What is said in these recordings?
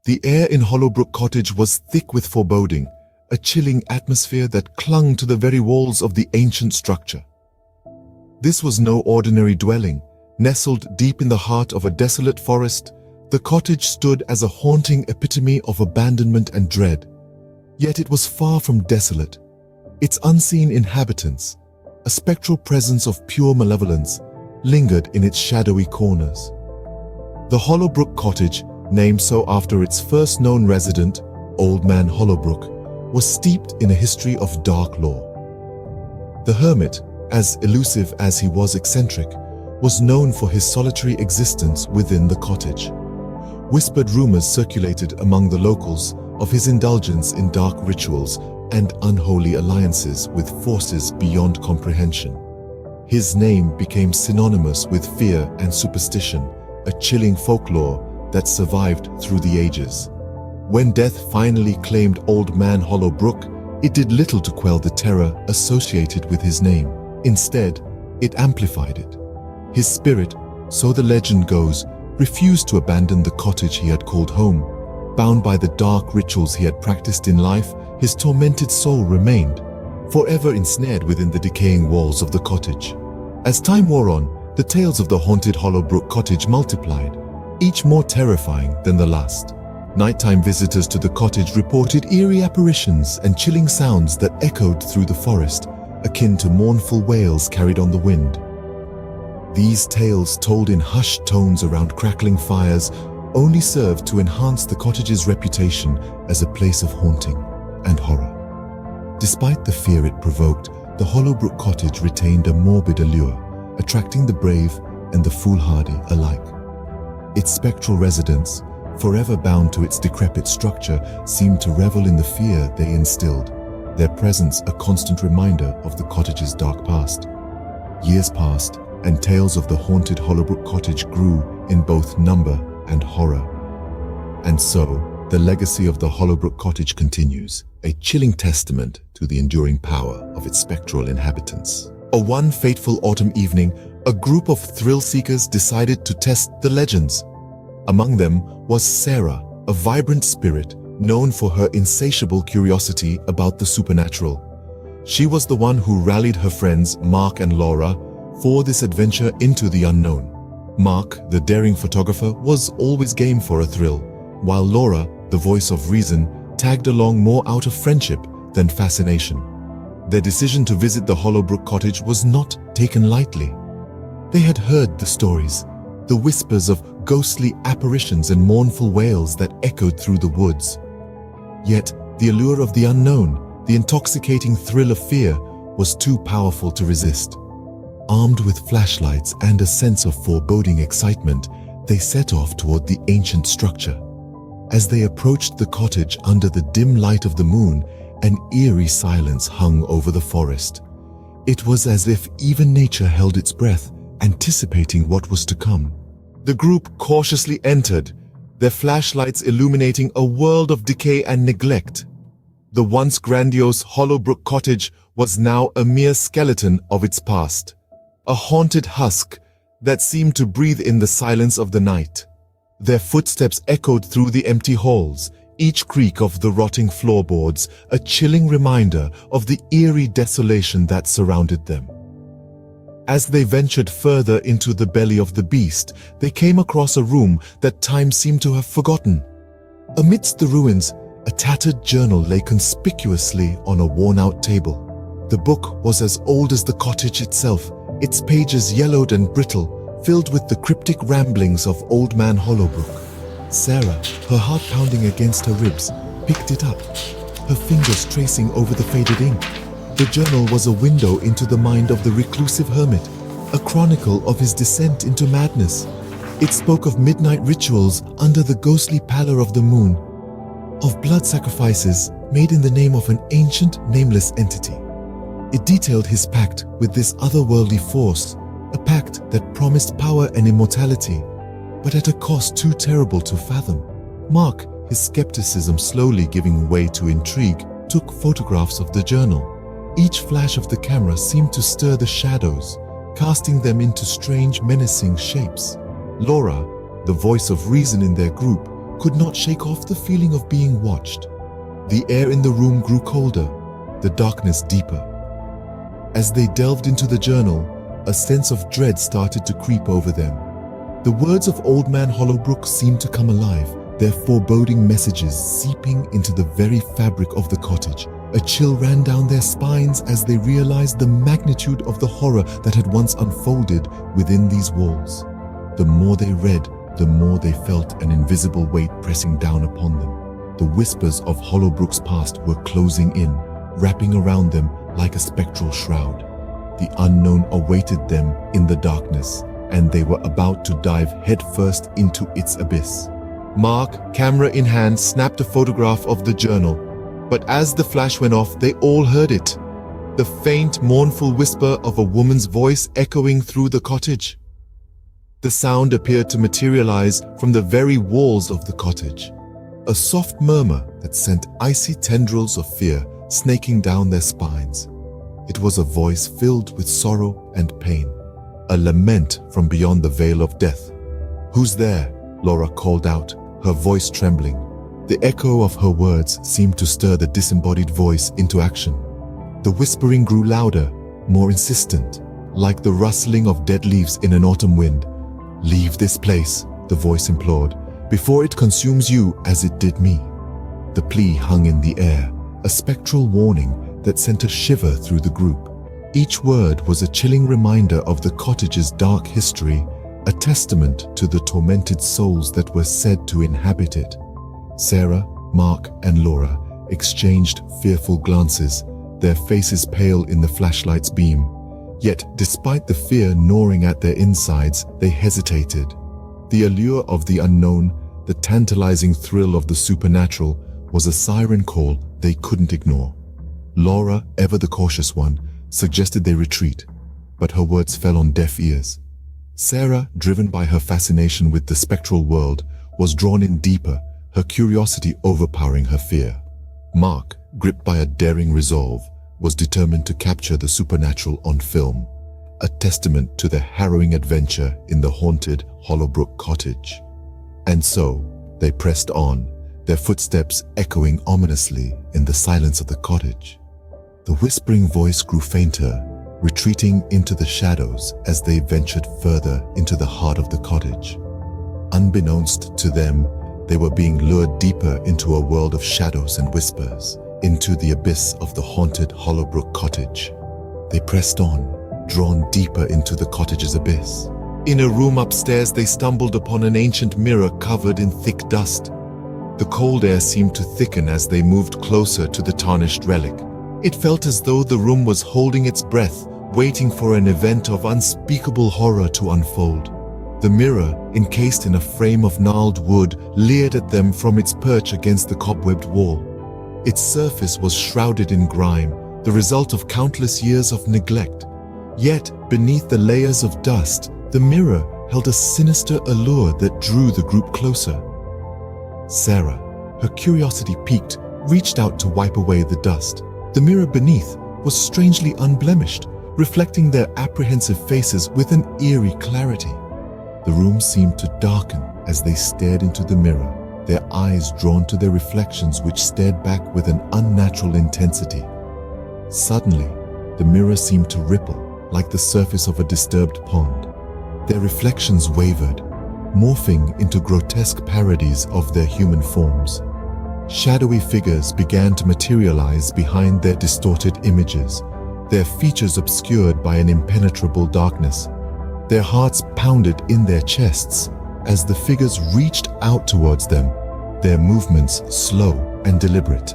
The air in Hollowbrook Cottage was thick with foreboding, a chilling atmosphere that clung to the very walls of the ancient structure. This was no ordinary dwelling. Nestled deep in the heart of a desolate forest, the cottage stood as a haunting epitome of abandonment and dread. Yet it was far from desolate. Its unseen inhabitants, a spectral presence of pure malevolence, lingered in its shadowy corners. The Hollowbrook Cottage, named so after its first known resident, Old Man Hollowbrook, was steeped in a history of dark lore. The hermit, as elusive as he was eccentric, was known for his solitary existence within the cottage. Whispered rumors circulated among the locals of his indulgence in dark rituals and unholy alliances with forces beyond comprehension. His name became synonymous with fear and superstition, a chilling folklore that survived through the ages. When death finally claimed Old Man Hollowbrook, it did little to quell the terror associated with his name. Instead, it amplified it. His spirit, so the legend goes, refused to abandon the cottage he had called home. Bound by the dark rituals he had practiced in life, his tormented soul remained, forever ensnared within the decaying walls of the cottage. As time wore on, the tales of the haunted Hollowbrook Cottage multiplied, each more terrifying than the last. Nighttime visitors to the cottage reported eerie apparitions and chilling sounds that echoed through the forest, akin to mournful wails carried on the wind. These tales, told in hushed tones around crackling fires, only served to enhance the cottage's reputation as a place of haunting and horror. Despite the fear it provoked, the Hollowbrook Cottage retained a morbid allure, attracting the brave and the foolhardy alike. Its spectral residents, forever bound to its decrepit structure, seemed to revel in the fear they instilled, their presence a constant reminder of the cottage's dark past. Years passed, and tales of the haunted Hollowbrook Cottage grew in both number and horror. And so, the legacy of the Hollowbrook Cottage continues, a chilling testament to the enduring power of its spectral inhabitants. One fateful autumn evening, a group of thrill-seekers decided to test the legends. Among them was Sarah, a vibrant spirit known for her insatiable curiosity about the supernatural. She was the one who rallied her friends Mark and Laura for this adventure into the unknown. Mark, the daring photographer, was always game for a thrill, while Laura, the voice of reason, tagged along more out of friendship than fascination. Their decision to visit the Hollowbrook Cottage was not taken lightly. They had heard the stories, the whispers of ghostly apparitions and mournful wails that echoed through the woods. Yet, the allure of the unknown, the intoxicating thrill of fear, was too powerful to resist. Armed with flashlights and a sense of foreboding excitement, they set off toward the ancient structure. As they approached the cottage under the dim light of the moon, an eerie silence hung over the forest. It was as if even nature held its breath, anticipating what was to come. The group cautiously entered, their flashlights illuminating a world of decay and neglect. The once grandiose Hollowbrook Cottage was now a mere skeleton of its past, a haunted husk that seemed to breathe in the silence of the night. Their footsteps echoed through the empty halls, each creak of the rotting floorboards a chilling reminder of the eerie desolation that surrounded them. As they ventured further into the belly of the beast, they came across a room that time seemed to have forgotten. Amidst the ruins, a tattered journal lay conspicuously on a worn-out table. The book was as old as the cottage itself, its pages yellowed and brittle, filled with the cryptic ramblings of Old Man Hollowbrook. Sarah, her heart pounding against her ribs, picked it up, her fingers tracing over the faded ink. The journal was a window into the mind of the reclusive hermit, a chronicle of his descent into madness. It spoke of midnight rituals under the ghostly pallor of the moon, of blood sacrifices made in the name of an ancient, nameless entity. It detailed his pact with this otherworldly force, a pact that promised power and immortality, but at a cost too terrible to fathom. Mark, his skepticism slowly giving way to intrigue, took photographs of the journal. Each flash of the camera seemed to stir the shadows, casting them into strange, menacing shapes. Laura, the voice of reason in their group, could not shake off the feeling of being watched. The air in the room grew colder, the darkness deeper. As they delved into the journal, a sense of dread started to creep over them. The words of Old Man Hollowbrook seemed to come alive, their foreboding messages seeping into the very fabric of the cottage. A chill ran down their spines as they realized the magnitude of the horror that had once unfolded within these walls. The more they read, the more they felt an invisible weight pressing down upon them. The whispers of Hollowbrook's past were closing in, wrapping around them like a spectral shroud. The unknown awaited them in the darkness, and they were about to dive headfirst into its abyss. Mark, camera in hand, snapped a photograph of the journal, but as the flash went off, they all heard it. The faint, mournful whisper of a woman's voice echoing through the cottage. The sound appeared to materialize from the very walls of the cottage. A soft murmur that sent icy tendrils of fear snaking down their spines. It was a voice filled with sorrow and pain, a lament from beyond the veil of death. "Who's there?" Laura called out, her voice trembling. The echo of her words seemed to stir the disembodied voice into action. The whispering grew louder, more insistent, like the rustling of dead leaves in an autumn wind. "Leave this place," the voice implored, "before it consumes you as it did me." The plea hung in the air, a spectral warning that sent a shiver through the group. Each word was a chilling reminder of the cottage's dark history, a testament to the tormented souls that were said to inhabit it. Sarah, Mark, and Laura exchanged fearful glances, their faces pale in the flashlight's beam. Yet, despite the fear gnawing at their insides, they hesitated. The allure of the unknown, the tantalizing thrill of the supernatural, was a siren call they couldn't ignore. Laura, ever the cautious one, suggested they retreat, but her words fell on deaf ears. Sarah, driven by her fascination with the spectral world, was drawn in deeper, her curiosity overpowering her fear. Mark, gripped by a daring resolve, was determined to capture the supernatural on film, a testament to their harrowing adventure in the haunted Hollowbrook Cottage. And so, they pressed on, their footsteps echoing ominously in the silence of the cottage. The whispering voice grew fainter, retreating into the shadows as they ventured further into the heart of the cottage. Unbeknownst to them, they were being lured deeper into a world of shadows and whispers, into the abyss of the haunted Hollowbrook Cottage. They pressed on, drawn deeper into the cottage's abyss. In a room upstairs, they stumbled upon an ancient mirror covered in thick dust. The cold air seemed to thicken as they moved closer to the tarnished relic. It felt as though the room was holding its breath, waiting for an event of unspeakable horror to unfold. The mirror, encased in a frame of gnarled wood, leered at them from its perch against the cobwebbed wall. Its surface was shrouded in grime, the result of countless years of neglect. Yet, beneath the layers of dust, the mirror held a sinister allure that drew the group closer. Sarah, her curiosity piqued, reached out to wipe away the dust. The mirror beneath was strangely unblemished, reflecting their apprehensive faces with an eerie clarity. The room seemed to darken as they stared into the mirror, their eyes drawn to their reflections which stared back with an unnatural intensity. Suddenly, the mirror seemed to ripple, like the surface of a disturbed pond. Their reflections wavered, morphing into grotesque parodies of their human forms. Shadowy figures began to materialize behind their distorted images, their features obscured by an impenetrable darkness. Their hearts pounded in their chests as the figures reached out towards them, their movements slow and deliberate.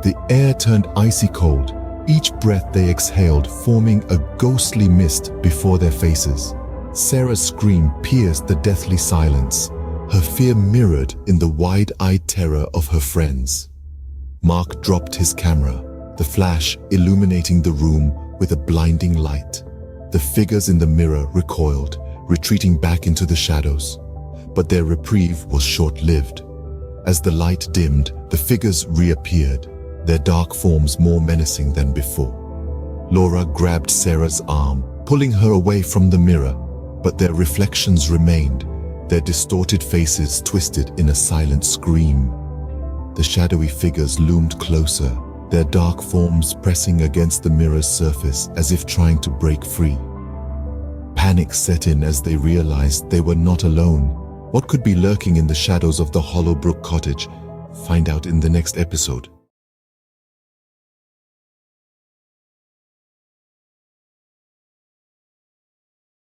The air turned icy cold, each breath they exhaled forming a ghostly mist before their faces. Sarah's scream pierced the deathly silence, her fear mirrored in the wide-eyed terror of her friends. Mark dropped his camera, the flash illuminating the room with a blinding light. The figures in the mirror recoiled, retreating back into the shadows. But their reprieve was short-lived. As the light dimmed, the figures reappeared, their dark forms more menacing than before. Laura grabbed Sarah's arm, pulling her away from the mirror, but their reflections remained, their distorted faces twisted in a silent scream. The shadowy figures loomed closer, their dark forms pressing against the mirror's surface as if trying to break free. Panic set in as they realized they were not alone. What could be lurking in the shadows of the Hollowbrook Cottage? Find out in the next episode.